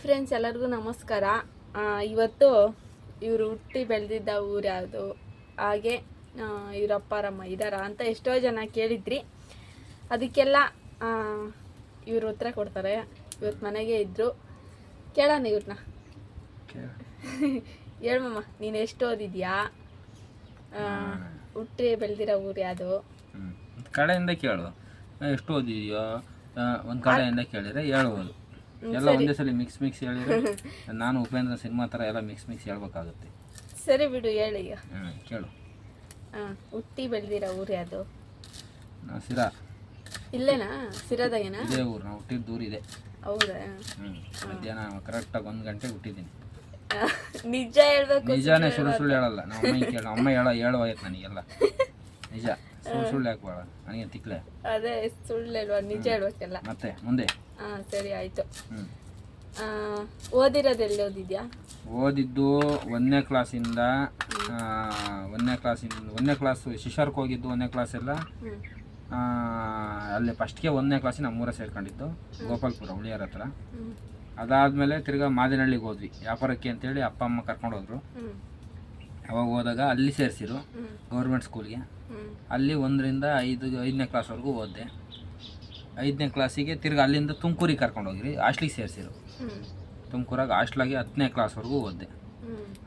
Friends, ಎಲ್ಲರಿಗೂ ನಮಸ್ಕಾರ. ಇವತ್ತು ಇವರು ಹುಟ್ಟಿ ಬೆಳೆದಿದ್ದ ಊರು ಯಾವುದು, ಹಾಗೆ ಇವ್ರ ಅಪ್ಪಾರಮ್ಮ ಇದ್ದಾರ ಅಂತ ಎಷ್ಟೋ ಜನ ಕೇಳಿದ್ರಿ. ಅದಕ್ಕೆಲ್ಲ ಇವರು ಉತ್ತರ ಕೊಡ್ತಾರೆ. ಇವತ್ತು ಮನೆಗೆ ಇದ್ದರು, ಕೇಳೋಣ ಇವ್ರನ್ನ. ಹೇಳಮ್ಮ, ನೀನು ಎಷ್ಟು ಓದಿದ್ಯಾ, ಹುಟ್ಟಿ ಬೆಳೆದಿರೋ ಊರು ಯಾವುದು? ಕಡೆಯಿಂದ ಕೇಳು. ಎಷ್ಟು ಓದಿದ್ಯೋ ಒಂದು ಕಡೆಯಿಂದ ಕೇಳಿದ್ರೆ ಹೇಳ್ಬೋದು. ಎಲ್ಲ ಒಂದೇ ಸಲ ಮಿಕ್ಸ್ ಹೇಳಿದ್ರೆ ನಾನು ಉಪೇಂದ್ರ ಸಿನಿಮಾ ಥರ ಎಲ್ಲ ಮಿಕ್ಸ್ ಹೇಳ್ಬೇಕಾಗುತ್ತೆ. ಸರಿ ಬಿಡು, ಹೇಳಿ ಈಗ. ಕೇಳು. ಹುಟ್ಟಿ ಬೆಳೆದಿರೋ ಊರು ಯಾವುದು? ಸಿರಾ. ಇಲ್ಲೇನಾ? ಸಿರಾದಾಗೇನಾ? ಇದೇ ಊರು, ನಾವು ಹುಟ್ಟಿದ ದೂರ ಇದೆ. ಹೌದಾ? ಮಧ್ಯಾಹ್ನ ಕರೆಕ್ಟಾಗಿ 1 ಗಂಟೆಗೆ ಹುಟ್ಟಿದ್ದೀನಿ. ನಿಜ ಹೇಳ್ಬೇಕು? ನಿಜಾನೇ, ಸುಳ್ಳು ಹೇಳಲ್ಲ. ನಮ್ಮ ಅಮ್ಮ ಕೇಳ, ಅಮ್ಮ ಹೇಳುವಾಯ್ತು ನನಗೆಲ್ಲ ನಿಜ. ಸುಳ್ಳು ಯಾಕೆ ಬೇಡ ನನಗೆ ತಿಕ್ಲೆ. ಅದೇ ಸುಳ್ಳು ಹೇಳುವ, ನಿಜ ಹೇಳ್ಬೇಕಲ್ಲ. ಮತ್ತೆ ಮುಂದೆ? ಸರಿ ಆಯ್ತು. ಓದಿರೋದು ಎಲ್ಲಿ ಓದಿದ್ಯಾ? ಓದಿದ್ದು 1ನೇ ಕ್ಲಾಸಿಂದ 1ನೇ ಕ್ಲಾಸ್ ಶಿಶರ್ಗೆ ಹೋಗಿದ್ದು. 1ನೇ ಕ್ಲಾಸ್ ಎಲ್ಲ ಅಲ್ಲಿ ಫಸ್ಟ್ಗೆ 1ನೇ ಕ್ಲಾಸಿಗೆ ನಮ್ಮೂರ ಸೇರ್ಕೊಂಡಿದ್ದು, ಗೋಪಾಲ್ಪುರ ಹುಳಿಯಾರ ಹತ್ರ. ಅದಾದಮೇಲೆ ತಿರ್ಗಾ ಮಾದಿನಹಳ್ಳಿಗೆ ಹೋದ್ವಿ ವ್ಯಾಪಾರಕ್ಕೆ ಅಂತೇಳಿ. ಅಪ್ಪ ಅಮ್ಮ ಕರ್ಕೊಂಡು ಹೋದ್ರು. ಅವಾಗ ಹೋದಾಗ ಅಲ್ಲಿ ಸೇರಿಸಿರು ಗೌರ್ಮೆಂಟ್ ಸ್ಕೂಲ್ಗೆ. ಅಲ್ಲಿ 1ರಿಂದ 5ನೇ ಕ್ಲಾಸ್ವರೆಗೂ ಓದಿದೆ. 5ನೇ ಕ್ಲಾಸಿಗೆ ತಿರ್ಗಿ ಅಲ್ಲಿಂದ ತುಮಕೂರಿಗೆ ಕರ್ಕೊಂಡು ಹೋಗಿರಿ, ಹಾಸ್ಟ್ಲಿಗೆ ಸೇರಿಸಿರು. ತುಮಕೂರಾಗ ಹಾಸ್ಟ್ಲಾಗಿ 10ನೇ ಕ್ಲಾಸ್ವರೆಗೂ ಓದಿದೆ.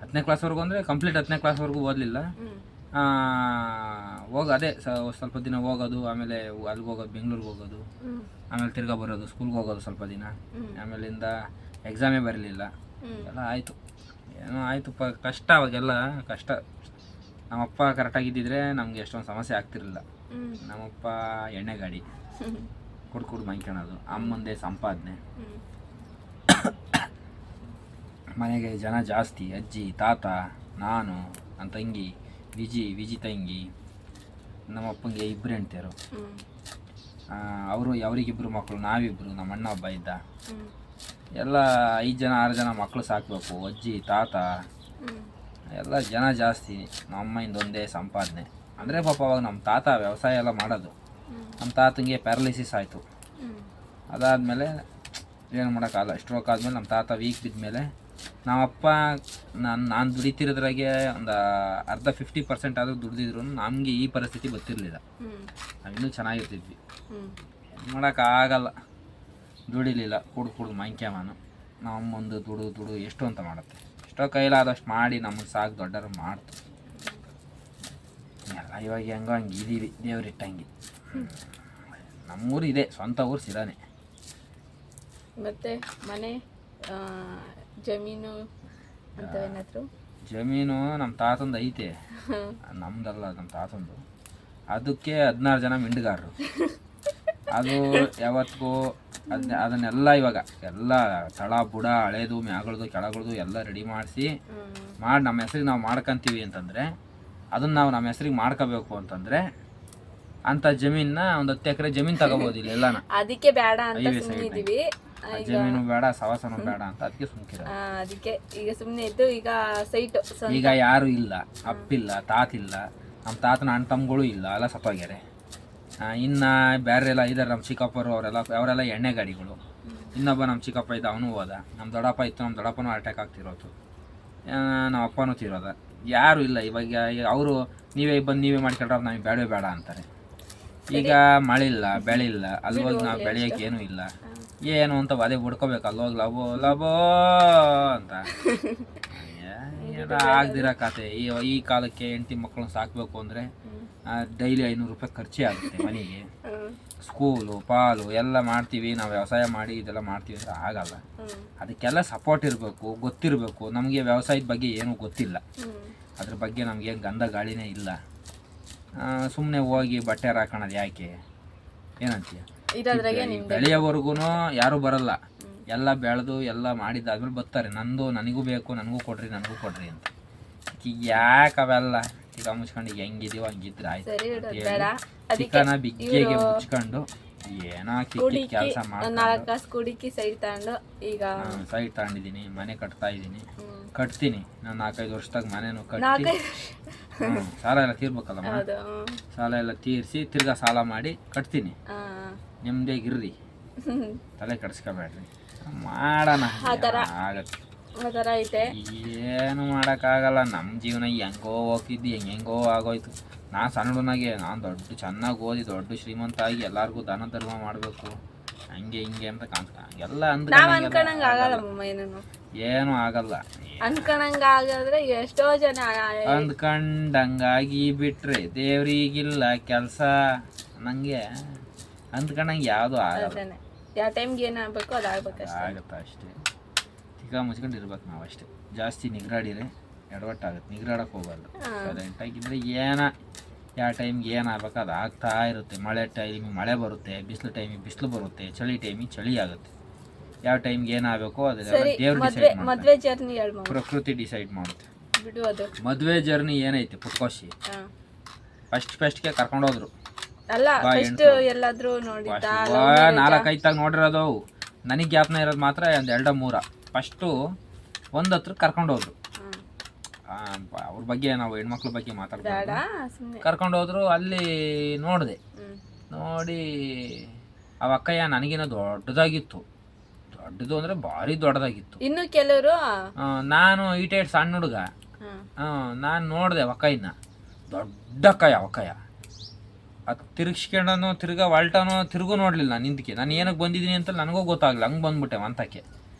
10ನೇ ಕ್ಲಾಸ್ವರೆಗೂ ಅಂದರೆ ಕಂಪ್ಲೀಟ್ 10ನೇ ಕ್ಲಾಸ್ವರೆಗೂ ಓದಲಿಲ್ಲ. ಅದೇ ಸ್ವಲ್ಪ ದಿನ ಹೋಗೋದು, ಆಮೇಲೆ ಅಲ್ಲಿಗೆ ಹೋಗೋದು, ಬೆಂಗಳೂರಿಗೆ ಹೋಗೋದು, ಆಮೇಲೆ ತಿರ್ಗಾ ಬರೋದು, ಸ್ಕೂಲ್ಗೆ ಹೋಗೋದು ಸ್ವಲ್ಪ ದಿನ. ಆಮೇಲಿಂದ ಎಕ್ಸಾಮೇ ಬರಲಿಲ್ಲ. ಎಲ್ಲ ಆಯಿತು, ಏನೋ ಆಯಿತು. ಕಷ್ಟ, ಅವಾಗೆಲ್ಲ ಕಷ್ಟ. ನಮ್ಮಪ್ಪ ಕರೆಕ್ಟಾಗಿದ್ದಿದ್ರೆ ನಮಗೆ ಎಷ್ಟೊಂದು ಸಮಸ್ಯೆ ಆಗ್ತಿರಲಿಲ್ಲ. ನಮ್ಮಪ್ಪ ಎಣ್ಣೆ ಗಾಡಿ ಕುಡ್ದು ಮೈಕೊಳೋದು, ಅಮ್ಮಂದೇ ಸಂಪಾದನೆ, ಮನೆಗೆ ಜನ ಜಾಸ್ತಿ. ಅಜ್ಜಿ, ತಾತ, ನಾನು, ನನ್ನ ತಂಗಿ ವಿಜಿ ತಂಗಿ, ನಮ್ಮಪ್ಪಂಗೆ 2 ಹೆಂಡ್ತಿಯರು. ಅವರಿಗಿಬ್ಬರು ಮಕ್ಕಳು, ನಾವಿಬ್ಬರು, ನಮ್ಮ ಅಣ್ಣ ಒಬ್ಬ ಇದ್ದ. ಎಲ್ಲ 5 ಜನ 6 ಜನ ಮಕ್ಕಳು ಸಾಕಬೇಕು. ಅಜ್ಜಿ, ತಾತ ಎಲ್ಲ ಜನ ಜಾಸ್ತಿ. ನಮ್ಮಯಿಂದ ಒಂದೇ ಸಂಪಾದನೆ. ಅಂದರೆ ಪಾಪ ಅವಾಗ ನಮ್ಮ ತಾತ ವ್ಯವಸಾಯ ಎಲ್ಲ ಮಾಡೋದು. ನಮ್ಮ ತಾತಂಗೆ ಪ್ಯಾರಲಿಸಿಸ್ ಆಯಿತು. ಅದಾದಮೇಲೆ ಏನು ಮಾಡೋಕ್ಕಾಗಲ್ಲ. ಸ್ಟ್ರೋಕ್ ಆದಮೇಲೆ ನಮ್ಮ ತಾತ ವೀಕ್ ಬಿದ್ಮೇಲೆ ನಮ್ಮಪ್ಪ ನಾನು ದುಡಿತಿರೋದ್ರಾಗೆ ಒಂದು ಅರ್ಧ 50% ಆದರೂ ದುಡ್ದಿದ್ರು ನಮಗೆ ಈ ಪರಿಸ್ಥಿತಿ ಗೊತ್ತಿರಲಿಲ್ಲ. ನಾವಿನ್ನೂ ಚೆನ್ನಾಗಿರ್ತಿದ್ವಿ. ಮಾಡೋಕ್ಕಾಗಲ್ಲ, ದುಡಿಲಿಲ್ಲ. ಕುಡ್ದು ಮೈಕ್ಯಾಮನು. ನಮ್ಮೊಂದು ದುಡು ಎಷ್ಟು ಅಂತ ಮಾಡುತ್ತೆ. ಎಷ್ಟೋ ಕೈಲಾದಷ್ಟು ಮಾಡಿ ನಮಗೆ ಸಾಕು ದೊಡ್ಡರು ಮಾಡ್ತು. ಎಲ್ಲ ಇವಾಗ ಹೆಂಗೋ ಹಂಗೆ ಇದೀವಿ, ದೇವ್ರಿಟ್ಟಂಗೆ. ನಮ್ಮೂರು ಇದೆ, ಸ್ವಂತ ಊರು ಸಿರಾನೆ. ಮತ್ತೆ ಮನೆ, ಜಮೀನು ಅಂತವೇನಾದ್ರು? ಜಮೀನು ನಮ್ಮ ತಾತಂದು ಐತೆ, ನಮ್ದಲ್ಲ, ನಮ್ಮ ತಾತಂದು. ಅದಕ್ಕೆ 16 ಜನ ಮಿಂಡುಗಾರರು. ಅದು ಯಾವತ್ತಿಗೂ ಅದನ್ನೆಲ್ಲ ಇವಾಗ ಎಲ್ಲ ತಳ ಬುಡ ಹಳೇದು ಮ್ಯಾಗಳದು ಕೆಳಗಳದು ಎಲ್ಲ ರೆಡಿ ಮಾಡಿ ನಮ್ಮ ಹೆಸ್ರಿಗೆ ನಾವು ಮಾಡ್ಕೊಂತೀವಿ ಅಂತಂದರೆ, ಅದನ್ನು ನಾವು ನಮ್ಮ ಹೆಸ್ರಿಗೆ ಮಾಡ್ಕೋಬೇಕು ಅಂತಂದರೆ ಅಂಥ ಜಮೀನ ಒಂದು 10 ಎಕರೆ ಜಮೀನು ತಗೋಬೋದಿಲ್ಲ ಎಲ್ಲನ. ಅದಕ್ಕೆ ಬೇಡ ಅಂತ ಸುಮ್ಮನಿದ್ದೀವಿ. ಜಮೀನು ಬೇಡ, ಸವಾಸನೂ ಬೇಡ ಅಂತ ಅದಕ್ಕೆ ಸುಮ್ಕಿರ. ಅದಕ್ಕೆ ಈಗ ಸುಮ್ಮನೆ ಇದ್ದು. ಈಗ ಸೈಟ್ ಈಗ ಯಾರು ಇಲ್ಲ, ಅಪ್ಪಿಲ್ಲ, ತಾತಿಲ್ಲ. ನಮ್ಮ ತಾತನ ಅಣ್ಣ ತಮ್ಮಗಳು ಇಲ್ಲ, ಎಲ್ಲ ಸತ್ತೋಗ್ಯಾರೆ. ಇನ್ನು ಬೇರೆ ಎಲ್ಲ ಇದ್ದಾರೆ. ನಮ್ಮ ಚಿಕ್ಕಪ್ಪರು ಅವರೆಲ್ಲ ಎಣ್ಣೆ ಗಾಡಿಗಳು. ಇನ್ನೊಬ್ಬ ನಮ್ಮ ಚಿಕ್ಕಪ್ಪ ಇದ್ದ, ಅವನು ಹೋದ. ನಮ್ಮ ದೊಡ್ಡಪ್ಪ ಇತ್ತು, ನಮ್ಮ ದೊಡ್ಡಪ್ಪನೂ ಅಟ್ಯಾಕ್ ಆಗ್ತಿರೋದು. ನಮ್ಮ ಅಪ್ಪನೂ ತೀರೋದ. ಯಾರು ಇಲ್ಲ ಇವಾಗ. ಅವರು ನೀವೇ ಮಾಡ್ಕೊಂಡ್ರೆ ನಮಗೆ ಬೇಡ ಅಂತಾರೆ. ಈಗ ಮಳೆ ಇಲ್ಲ, ಬೆಳೆ ಇಲ್ಲ, ಅಲ್ಲೋಗಿ ನಾವು ಬೆಳೆಯೋಕೆ ಏನೂ ಇಲ್ಲ. ಏನು ಅಂತ ಅದೇ ಬಿಡ್ಕೋಬೇಕು. ಅಲ್ಲೋಗಿ ಲಬೋ ಅಂತ ಎಲ್ಲ ಆಗ್ದಿರೋ ಕತೆ. ಈ ಕಾಲಕ್ಕೆ ಹೆಂಡತಿ ಮಕ್ಕಳನ್ನ ಸಾಕಬೇಕು ಅಂದರೆ ಡೈಲಿ 500 ರೂಪಾಯಿ ಖರ್ಚೇ ಆಗುತ್ತೆ ಮನೆಗೆ. ಸ್ಕೂಲು ಪಾಲು ಎಲ್ಲ ಮಾಡ್ತೀವಿ ನಾವು, ವ್ಯವಸಾಯ ಮಾಡಿ ಇದೆಲ್ಲ ಮಾಡ್ತೀವಿ ಅಂದರೆ ಆಗಲ್ಲ. ಅದಕ್ಕೆಲ್ಲ ಸಪೋರ್ಟ್ ಇರಬೇಕು, ಗೊತ್ತಿರಬೇಕು. ನಮಗೆ ವ್ಯವಸಾಯದ ಬಗ್ಗೆ ಏನೂ ಗೊತ್ತಿಲ್ಲ. ಅದ್ರ ಬಗ್ಗೆ ನಮಗೇನು ಗಂಧ ಗಾಳಿನೇ ಇಲ್ಲ. ಸುಮ್ಮನೆ ಹೋಗಿ ಬಟ್ಟೆ ಹಾಕೋಣದು ಯಾಕೆ, ಏನಂತೀಯ? ಬೆಳೆಯೋವರೆಗೂ ಯಾರೂ ಬರಲ್ಲ. ಎಲ್ಲ ಬೆಳೆದು ಎಲ್ಲ ಮಾಡಿದ್ದಾದ್ಮೇಲೆ ಬರ್ತಾರೆ. ನನಗೂ ಬೇಕು, ನನಗೂ ಕೊಡ್ರಿ ಅಂತ. ಈಗ ಯಾಕೆ ಅವೆಲ್ಲ ಈಗ ಮುಚ್ಕೊಂಡು ಹೆಂಗಿದೀವೋ ಹಂಗಿದ್ರೆ ಆಯ್ತು. ಚಿಕನ ಬಿಗ್ಗೆಗೆ ಮುಚ್ಕೊಂಡು ಏನೋ ಕಿಕ್ಕಿ ಕೆಲಸ ಮಾಡಿ ಸೈಟ್ ತಗೊಂಡಿದ್ದೀನಿ, ಮನೆ ಕಟ್ತೀನಿ. ನಾನು 4-5 ವರ್ಷದಾಗ ಮನೆನೂ ಕಟ್ಟಿ ಸಾಲ ಎಲ್ಲ ತೀರ್ಬೇಕಲ್ಲ. ಸಾಲ ಎಲ್ಲ ತೀರಿಸಿ ತಿರ್ಗಾ ಸಾಲ ಮಾಡಿ ಕಟ್ತೀನಿ. ನೆಮ್ಮದಿಯಾಗಿರ್ರಿ, ತಲೆ ಕೆಡಿಸ್ಕೋಬೇಡ್ರಿ. ಮಾಡೋಣ ಆ ಥರ ಆಗತ್ತೆ. ಆ ಥರ ಐತೆ. ಏನು ಮಾಡೋಕ್ಕಾಗಲ್ಲ. ನಮ್ಮ ಜೀವನ ಹೆಂಗೋ ಹೋಗ್ತಿದ್ದು ಹೆಂಗೆಂಗೋ ಆಗೋಯ್ತು. ನಾನು ಸಣ್ಣನಾಗೆ ನಾನು ಚೆನ್ನಾಗಿ ಓದಿ ದೊಡ್ಡ ಶ್ರೀಮಂತ ಆಗಿ ಎಲ್ಲರಿಗೂ ದಾನ ಧರ್ಮ ಮಾಡಬೇಕು ಹಂಗೆ ಹಿಂಗೆ ಅಂತ ಎಲ್ಲ ನಾವು ಅನ್ಕೊಂಡಂಗೆ ಆಗಲ್ಲ ಮಮ್ಮ. ಏನು ಆಗಲ್ಲ. ಅನ್ಕೊಂಡಂಗೆ ಆಗಿದ್ರೆ ಎಷ್ಟೋ ಜನ ಅಂದ್ಕೊಂಡಂಗಾಗಿ ಬಿಟ್ರೆ ದೇವ್ರಿಗಿಲ್ಲ ಕೆಲಸ ನಂಗೆ ಅಂದ್ಕೊಂಡಂಗೆ ಯಾವುದು ಆಗಲ್ಲ. ಯಾವ ಟೈಮ್ಗೆ ಏನು ಆಗಬೇಕು ಅದು ಆಗ್ಬೇಕಷ್ಟೇ. ಆಗುತ್ತೆ ಅಷ್ಟೇ. ತಿಕ್ಕ ಮುಚ್ಕೊಂಡು ಇರ್ಬೇಕು ನಾವು ಅಷ್ಟೇ. ಜಾಸ್ತಿ ನಿಗ್ರಾಡಿದ್ರೆ ಎಡವಟ್ಟಾಗುತ್ತೆ. ನಿಗ್ರಾಡಕ್ಕೆ ಹೋಗಲ್ಲ. ಸೈಲೆಂಟಾಗಿದ್ದರೆ ಯಾವ ಟೈಮ್ಗೆ ಏನಾಗಬೇಕು ಅದು ಆಗ್ತಾ ಇರುತ್ತೆ. ಮಳೆ ಟೈಮಿಗೆ ಮಳೆ ಬರುತ್ತೆ, ಬಿಸಿಲು ಟೈಮಿಗೆ ಬಿಸಿಲು ಬರುತ್ತೆ, ಚಳಿ ಟೈಮಿಗೆ ಚಳಿ ಆಗುತ್ತೆ. ಯಾವ ಟೈಮ್ಗೆ ಏನಾಗಬೇಕು ಅದೆಲ್ಲ ದೇವ್ರು ಡಿಸೈಡ್ ಮದುವೆ ಜರ್ನಿ ಪ್ರಕೃತಿ ಡಿಸೈಡ್ ಮಾಡುತ್ತೆ. ಬಿಡುವುದು ಮದುವೆ ಜರ್ನಿ ಏನೈತೆ ಪುಟ್ಕೋಶಿ ಫಸ್ಟ್ಗೆ ಕರ್ಕೊಂಡೋದ್ರು. ಅಲ್ಲ ಫಸ್ಟ್ ಎಲ್ಲಾದ್ರೂ ನೋಡಿದ್ದ 4-5 ತಾಗ ನೋಡಿರೋದು. ನನಗೆ ಜ್ಞಾಪನ ಇರೋದು ಮಾತ್ರ ಒಂದು 2-3. ಫಸ್ಟು ಒಂದು ಹತ್ರ ಕರ್ಕೊಂಡೋದ್ರು. ಅವ್ರ ಬಗ್ಗೆ ನಾವು ಹೆಣ್ಮಕ್ಳ ಬಗ್ಗೆ ಮಾತಾಡ್ಬೋದು. ಕರ್ಕೊಂಡೋದ್ರು. ಅಲ್ಲಿ ನೋಡಿದೆ. ನೋಡಿ ಅವ ಅಕ್ಕಯ್ಯ ನನಗಿನ್ನ ದೊಡ್ಡದಾಗಿತ್ತು. ದೊಡ್ಡದು ಅಂದರೆ ಭಾರಿ ದೊಡ್ಡದಾಗಿತ್ತು. ಇನ್ನು ಕೆಲವರು ನಾನು ಈಟೇಟ್ ಸಣ್ಣ ಹುಡುಗ. ನಾನು ನೋಡಿದೆ ಅಕ್ಕಯ್ಯನ. ದೊಡ್ಡ ಅಕ್ಕಯ್ಯ ಅದು ತಿರುಗಿಸ್ಕೊಂಡನು ತಿರ್ಗಾ ಹೊಲ್ಟನೋ ತಿರುಗೂ ನೋಡಲಿಲ್ಲ. ನಾನು ನಿಂತಕ್ಕೆ ನಾನು ಏನಕ್ಕೆ ಬಂದಿದ್ದೀನಿ ಅಂತ ನನಗೂ ಗೊತ್ತಾಗಲಿಲ್ಲ. ಹಂಗೆ ಬಂದ್ಬಿಟ್ಟೆ ಅಂತಕ್ಕೆ.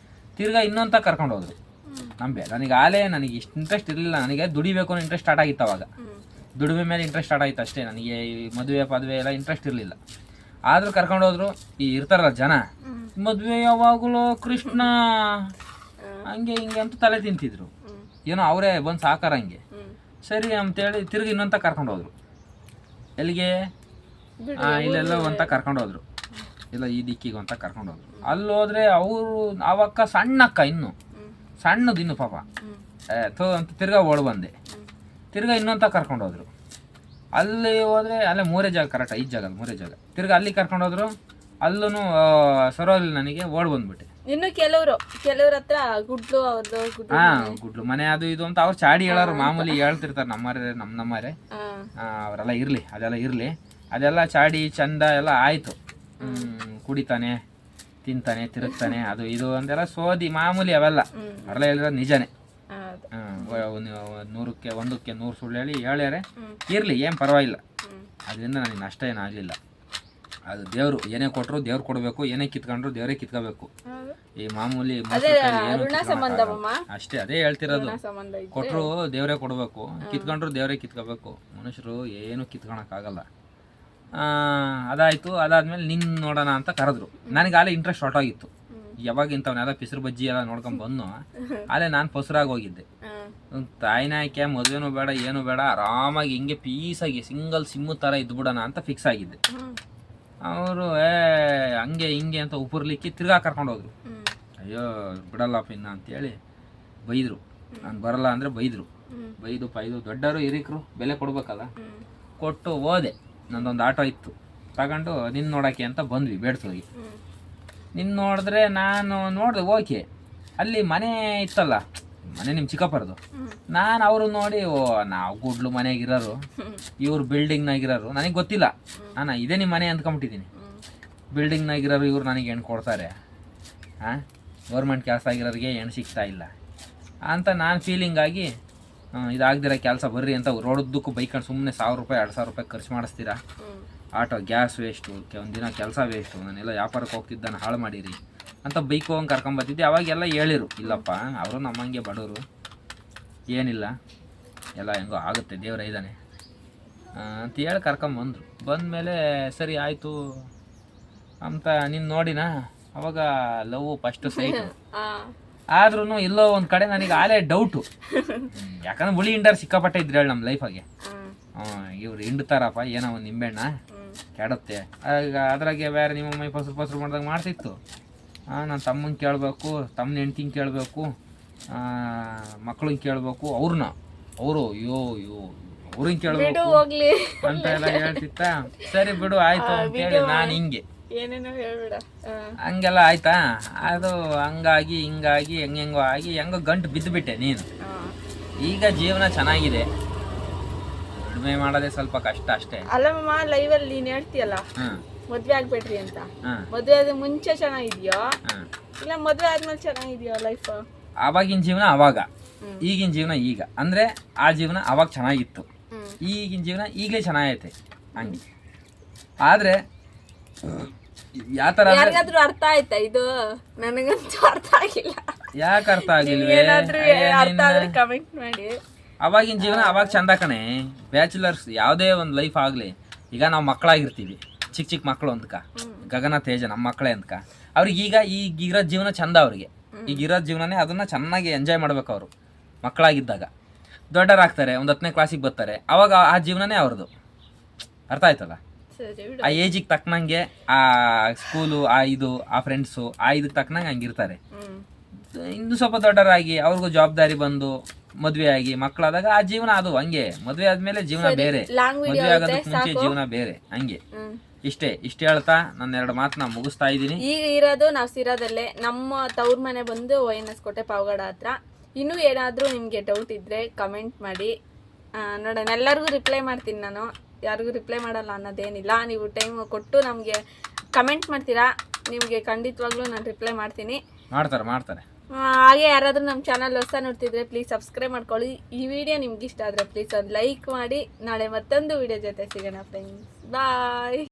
ತಿರ್ಗಾ ಇನ್ನೊಂತ ಕರ್ಕೊಂಡೋದ್ರು. ನನಗೆ ನನಗೆ ಇಷ್ಟು ಇಂಟ್ರೆಸ್ಟ್ ಇರಲಿಲ್ಲ. ನನಗೆ ದುಡಿಬೇಕು ಅನ್ನೋ ಇಂಟ್ರೆಸ್ಟ್ ಸ್ಟಾರ್ಟ್ ಆಗಿತ್ತು. ಅವಾಗ ದುಡಿಮೆ ಮೇಲೆ ಇಂಟ್ರೆಸ್ಟ್ ಸ್ಟಾರ್ಟ್ ಆಯಿತು ಅಷ್ಟೇ. ನನಗೆ ಈ ಮದುವೆ ಪದುವೆ ಎಲ್ಲ ಇಂಟ್ರೆಸ್ಟ್ ಇರಲಿಲ್ಲ. ಆದರೂ ಕರ್ಕೊಂಡೋದ್ರು. ಈ ಇರ್ತಾರಲ್ಲ ಜನ, ಮದುವೆ ಯಾವಾಗಲೂ ಕೃಷ್ಣ ಹಂಗೆ ಹಿಂಗೆ ಅಂತ ತಲೆ ತಿಂತಿದ್ರು. ಏನೋ ಅವರೇ ಬಂದು ಸಾಕಾರ ಹಂಗೆ ಸರಿ ಅಂತೇಳಿ ತಿರುಗಿ ಇನ್ನೊಂತ ಕರ್ಕೊಂಡೋದ್ರು. ಎಲ್ಲಿಗೆ ಇಲ್ಲೆಲ್ಲ ಅಂತ ಕರ್ಕೊಂಡೋದ್ರು. ಇಲ್ಲ ಈ ದಿಕ್ಕಿಗೆ ಅಂತ ಕರ್ಕೊಂಡೋದ್ರು. ಅಲ್ಲಿ ಹೋದ್ರೆ ಅವರು ಅವಕ್ಕ ಸಣ್ಣಕ್ಕ ಇನ್ನು ಸಣ್ಣದು ಇನ್ನು ಪಾಪ ಅಂತ ತಿರ್ಗಾ ಓಡ್ ಬಂದೆ. ತಿರ್ಗಾ ಇನ್ನೊಂತ ಕರ್ಕೊಂಡೋದ್ರು. ಅಲ್ಲಿ ಹೋದ್ರೆ ಅಲ್ಲೇ 3 ಜಾಗ ಕರೆಕ್ಟ್ 5 ಜಾಗ 3 ಜಾಗ. ತಿರ್ಗಾ ಅಲ್ಲಿ ಕರ್ಕೊಂಡೋದ್ರು. ಅಲ್ಲೂ ಸರೋಲಿ ನನಗೆ ಓಡ್ ಬಂದ್ಬಿಟ್ಟೆ. ಇನ್ನು ಕೆಲವ್ರ ಹತ್ರ ಗುಡ್ಲು ಅವ್ರದ್ದು ಗುಡ್ಲು ಮನೆ ಅದು ಇದು ಅಂತ ಅವ್ರು ಚಾಡಿ ಹೇಳೋರು. ಮಾಮೂಲಿ ಹೇಳ್ತಿರ್ತಾರೆ ನಮ್ಮರೆ ಅವರೆಲ್ಲ ಇರ್ಲಿ ಅದೆಲ್ಲ ಇರ್ಲಿ. ಅದೆಲ್ಲ ಚಾಡಿ ಚಂದ ಎಲ್ಲ ಆಯ್ತು. ಕುಡಿತಾನೆ ತಿಂತಾನೆ ತಿರುಗ್ತಾನೆ ಅದು ಇದು ಅಂತೆಲ್ಲ ಸೋದಿ ಮಾಮೂಲಿ ಅವೆಲ್ಲ ಅವರೆಲ್ಲ ಹೇಳಿರೋದು ನಿಜನೇ. 100ಕ್ಕೆ 100 ಸುಳ್ಳು ಹೇಳ್ಯಾರೆ. ಇರ್ಲಿ ಏನು ಪರವಾಗಿಲ್ಲ. ಅದರಿಂದ ನನಗೆ ನಷ್ಟ ಏನಾಗಲಿಲ್ಲ. ಅದು ದೇವರು ಏನೇ ಕೊಟ್ಟರು ದೇವ್ರು ಕೊಡಬೇಕು. ಏನೇ ಕಿತ್ಕೊಂಡ್ರು ದೇವರೇ ಕಿತ್ಕೋಬೇಕು. ಈ ಮಾಮೂಲಿ ಅಷ್ಟೇ. ಅದೇ ಹೇಳ್ತಿರೋದು. ಕೊಟ್ಟರು ದೇವರೇ ಕೊಡಬೇಕು, ಕಿತ್ಕೊಂಡ್ರು ದೇವರೇ ಕಿತ್ಕೋಬೇಕು. ಮನುಷ್ಯರು ಏನು ಕಿತ್ಕೊಳಕ್ಕಾಗಲ್ಲ. ಅದಾಯಿತು. ಅದಾದ್ಮೇಲೆ ನಿನ್ನ ನೋಡೋಣ ಅಂತ ಕರೆದ್ರು. ನನಗೆ ಅಲ್ಲೇ ಇಂಟ್ರೆಸ್ಟ್ ಹೊರಟೋಗಿತ್ತು. ಯಾವಾಗ ಇಂಥವನ್ನೆಲ್ಲ ಪಿಸ್ರು ಬಜ್ಜಿ ಎಲ್ಲ ನೋಡ್ಕೊಂಡು ಬಂದು ಅಲ್ಲೇ ನಾನು ಪಸರಾಗಿ ಹೋಗಿದ್ದೆ. ತಾಯಿನ ಆಯ್ಕೆ ಮದುವೆನೂ ಬೇಡ ಏನು ಬೇಡ ಆರಾಮಾಗಿ ಹಿಂಗೆ ಪೀಸಾಗಿ ಸಿಂಗಲ್ ಸಿಮ್ಮು ಥರ ಇದ್ಬಿಡೋಣ ಅಂತ ಫಿಕ್ಸ್ ಆಗಿದ್ದೆ. ಅವರು ಹಂಗೆ ಹಿಂಗೆ ಅಂತ ಉಪರ್ಲಿಕ್ಕಿ ತಿರ್ಗಾ ಕರ್ಕೊಂಡೋದ್ರು. ಅಯ್ಯೋ ಬಿಡಲ್ಲಪ್ಪ ಇನ್ನ ಅಂತೇಳಿ ಬೈದರು. ನಾನು ಬರಲ್ಲ ಅಂದರೆ ಬೈದು ಪೈದು ದೊಡ್ಡವರು ಹಿರಿಕರು ಬೆಲೆ ಕೊಡ್ಬೇಕಲ್ಲ. ಕೊಟ್ಟು ಹೋದೆ. ನಂದೊಂದು ಆಟೋ ಇತ್ತು ತಗೊಂಡು ನಿನ್ನ ನೋಡೋಕ್ಕೆ ಅಂತ ಬಂದ್ವಿ ಬೇಡ್ಸೋಗಿ. ನಿನ್ನ ನೋಡಿದ್ರೆ ನಾನು ನೋಡಿದೆ ಓಕೆ. ಅಲ್ಲಿ ಮನೆ ಇತ್ತಲ್ಲ, ಮನೆ ನಿಮ್ಮ ಚಿಕ್ಕಪ್ಪರದು. ನಾನು ಅವರು ನೋಡಿ ನಾವು ಗುಡ್ಲು ಮನೆಯಾಗಿರೋರು, ಇವ್ರು ಬಿಲ್ಡಿಂಗ್ನಾಗಿರೋರು. ನನಗೆ ಗೊತ್ತಿಲ್ಲ. ನಾನು ಇದೇ ನಿಮ್ಮ ಮನೆ ಅಂದ್ಕೊಂಬಿಟ್ಟಿದ್ದೀನಿ. ಬಿಲ್ಡಿಂಗ್ನಾಗಿರೋರು ಇವ್ರು ನನಗೆ ಹೆಣ್ಣು ಕೊಡ್ತಾರೆ. ಗೌರ್ಮೆಂಟ್ ಕೆಲಸ ಆಗಿರೋರಿಗೆ ಹೆಣ್ಣು ಸಿಗ್ತಾ ಇಲ್ಲ ಅಂತ ನಾನು ಫೀಲಿಂಗಾಗಿ ಇದಾಗ್ದಿರೋ ಕೆಲಸ ಬರ್ರಿ ಅಂತ ರೋಡದ್ದಕ್ಕೂ ಬೈಕೊಂಡು ಸುಮ್ಮನೆ 1000 ರೂಪಾಯಿ 2000 ರೂಪಾಯಿ ಖರ್ಚು ಮಾಡಿಸ್ತೀರಾ. ಆಟೋ ಗ್ಯಾಸ್ ವೇಸ್ಟು, ಒಂದಿನ ಕೆಲಸ ವೇಸ್ಟು, ನಾನೆಲ್ಲ ವ್ಯಾಪಾರಕ್ಕೆ ಹೋಗ್ತಿದ್ದಾನೆ ಹಾಳು ಮಾಡಿರಿ ಅಂತ ಬೈಕ್ ಹೋಗಿ ಕರ್ಕೊಂಬತ್ತಿದ್ದೆ. ಅವಾಗೆಲ್ಲ ಹೇಳಿರು, ಇಲ್ಲಪ್ಪ ಅವರು ನಮ್ಮಂಗೆ ಬಡವರು, ಏನಿಲ್ಲ ಎಲ್ಲ ಹೆಂಗೋ ಆಗುತ್ತೆ ದೇವ್ರ ಇದ್ದಾನೆ ಅಂತ ಹೇಳಿ ಕರ್ಕೊಂಬಂದರು. ಬಂದಮೇಲೆ ಸರಿ ಆಯಿತು ಅಂತ ನೀನು ನೋಡಿನ. ಅವಾಗ ಲವ್ ಫಸ್ಟ್ ಸೈಟು. ಆದ್ರೂ ಎಲ್ಲೋ ಒಂದು ಕಡೆ ನನಗೆ ಆಲೇ ಡೌಟು. ಯಾಕಂದ್ರೆ ಹುಳಿ ಹಿಂಡರ್ ಸಿಕ್ಕಾಪಟ್ಟೆ ಇದ್ರೆ ಹೇಳಿ ನಮ್ಮ ಲೈಫಾಗೆ. ಇವ್ರು ಹಿಂಡ್ತಾರಪ್ಪ ಏನೋ ಒಂದು ನಿಂಬೆಣ್ಣ ಕೆಡುತ್ತೆ. ಆಗ ಅದ್ರಾಗೆ ಬೇರೆ ನಿಮ್ಮ ಮೈ ಪಸರು ಮಾಡ್ದಾಗ ಮಾಡ್ತಿತ್ತು. ನಾನು ತಮ್ಮಂಗೆ ಕೇಳಬೇಕು, ತಮ್ಮನ ಹೆಂಡ್ತಿಂಗೆ ಕೇಳಬೇಕು, ಮಕ್ಳನ್ನ ಕೇಳಬೇಕು, ಅವರು ಅವ್ರನ್ನ ಕೇಳಬೇಕು ಅಂತ ಎಲ್ಲ ಹೇಳ್ತಿತ್ತ. ಸರಿ ಬಿಡು ಆಯ್ತು ಅಂತೇಳಿ ನಾನು ಹಿಂಗೆ ಹಂಗೆಲ್ಲ ಆಯ್ತಾ. ಅದು ಹಂಗಾಗಿ ಹಿಂಗಾಗಿ ಹೆಂಗೋ ಆಗಿ ಹೆಂಗೋ ಗಂಟು ಬಿದ್ದುಬಿಟ್ಟೆ ನೀನು. ಈಗ ಜೀವನ ಚೆನ್ನಾಗಿದೆ. ದುಡಿಮೆ ಮಾಡೋದೇ ಸ್ವಲ್ಪ ಕಷ್ಟ ಅಷ್ಟೇ. ಅಲ್ಲಮ್ಮ ಲೈವಲ್ಲಿ ನೀನು ಹೇಳ್ತೀಯಲ್ಲ ಮದ್ವೆ ಆಗ್ಬೇಡ್ರಿ ಅಂತ. ಹಾ ಮದ್ವೆ ಆದ ಮುಂಚೆ ಚೆನ್ನಾಗಿದ್ಯೋ ಹಾ ಇಲ್ಲ ಮದ್ವೆ ಆದ್ಮೇಲೆ ಚೆನ್ನಾಗಿದ್ಯೋ ಲೈಫ್? ಆವಾಗಿನ ಜೀವನ ಅವಾಗ, ಹ್ಮ್. ಈಗಿನ ಜೀವನ ಈಗ. ಅಂದರೆ ಆ ಜೀವನ ಅವಾಗ ಚೆನ್ನಾಗಿತ್ತು, ಹ್ಮ್. ಈಗಿನ ಜೀವನ ಈಗಲೇ ಚೆನ್ನಾಗೈತೆ ಹಂಗೆ. ಆದರೆ ಯಾವ ಥರ ಅಂದರೆ ಯಾರಿಗಾದ್ರೂ ಅರ್ಥ ಆಯ್ತಾ ಇದು? ನನಗಂತೂ ಅರ್ಥ ಆಗಿಲ್ಲ. ಯಾಕೆ ಅರ್ಥ ಆಗಿಲ್ವೇ? ಏನಾದ್ರೂ ಅರ್ಥ ಆದ್ರೆ ಕಮೆಂಟ್ ಮಾಡಿ. ಅವಾಗಿನ ಜೀವನ ಅವಾಗ ಚಂದ ಕಣೆ. ಬ್ಯಾಚುಲರ್ಸ್ ಯಾವುದೇ ಒಂದು ಲೈಫ್ ಆಗಲಿ, ಈಗ ನಾವು ಮಕ್ಕಳಾಗಿರ್ತೀವಿ, ಚಿಕ್ಕ ಚಿಕ್ಕ ಮಕ್ಕಳು ಅಂದ್ಕ, ಗಗನ ತೇಜ ನಮ್ಮ ಮಕ್ಕಳೇ ಅಂದ್ಕ, ಅವ್ರಿಗೆ ಈಗಿರೋ ಜೀವನ ಚಂದ. ಅವ್ರಿಗೆ ಈಗಿರೋ ಜೀವನನೇ ಅದನ್ನು ಚೆನ್ನಾಗಿ ಎಂಜಾಯ್ ಮಾಡ್ಬೇಕು ಅವರು ಮಕ್ಕಳಾಗಿದ್ದಾಗ. ದೊಡ್ಡರಾಗ್ತಾರೆ, ಒಂದು 10ನೇ ಕ್ಲಾಸಿಗೆ ಬರ್ತಾರೆ, ಅವಾಗ ಆ ಜೀವನನೇ ಅವ್ರದ್ದು. ಅರ್ಥ ಆಯ್ತಲ್ಲ? ಸರಿ ಆ ಏಜಿಗೆ ತಕ್ಕನಂಗೆ ಆ ಸ್ಕೂಲು, ಆ ಫ್ರೆಂಡ್ಸು, ಇದಕ್ಕೆ ತಕ್ಕನಂಗೆ ಹಂಗಿರ್ತಾರೆ. ಇನ್ನು ಸ್ವಲ್ಪ ದೊಡ್ಡರಾಗಿ ಅವ್ರಿಗೂ ಜವಾಬ್ದಾರಿ ಬಂದು ಮದುವೆ ಆಗಿ ಮಕ್ಕಳಾದಾಗ ಆ ಜೀವನ ಅದು ಹಂಗೆ. ಮದುವೆ ಆದ್ಮೇಲೆ ಜೀವನ ಬೇರೆ, ಮದುವೆ ಆಗೋದಕ್ಕೆ ಮುಂಚೆ ಜೀವನ ಬೇರೆ ಹಂಗೆ. ಇಷ್ಟೇ ಹೇಳ್ತಾ ನನ್ನ 2 ಮಾತನ್ನ ಮುಗಿಸ್ತಾ ಇದ್ದೀನಿ. ಈಗ ಇರೋದು ನಾವು ಸಿರಾದಲ್ಲೇ, ನಮ್ಮ ತವ್ರ ಮನೆ ಬಂದು ONS ಕೋಟೆ ಪಾವಗಡ ಹತ್ರ. ಇನ್ನೂ ಏನಾದರೂ ನಿಮಗೆ ಡೌಟ್ ಇದ್ದರೆ ಕಮೆಂಟ್ ಮಾಡಿ ನೋಡೋಣ. ಎಲ್ಲರಿಗೂ ರಿಪ್ಲೈ ಮಾಡ್ತೀನಿ ನಾನು, ಯಾರಿಗೂ ರಿಪ್ಲೈ ಮಾಡಲ್ಲ ಅನ್ನೋದೇನಿಲ್ಲ. ನೀವು ಟೈಮ್ ಕೊಟ್ಟು ನಮಗೆ ಕಮೆಂಟ್ ಮಾಡ್ತೀರಾ, ನಿಮಗೆ ಖಂಡಿತವಾಗ್ಲೂ ನಾನು ರಿಪ್ಲೈ ಮಾಡ್ತೀನಿ. ಮಾಡ್ತಾರೆ. ಹಾಗೆ ಯಾರಾದರೂ ನಮ್ಮ ಚಾನಲ್ ಹೊಸ ನೋಡ್ತಿದ್ರೆ ಪ್ಲೀಸ್ ಸಬ್ಸ್ಕ್ರೈಬ್ ಮಾಡ್ಕೊಳ್ಳಿ. ಈ ವಿಡಿಯೋ ನಿಮ್ಗೆ ಇಷ್ಟ ಆದರೆ ಪ್ಲೀಸ್ ಒಂದು ಲೈಕ್ ಮಾಡಿ. ನಾಳೆ ಮತ್ತೊಂದು ವಿಡಿಯೋ ಜೊತೆ ಸಿಗೋಣ ಫ್ರೆಂಡ್ಸ್. ಬಾಯ್.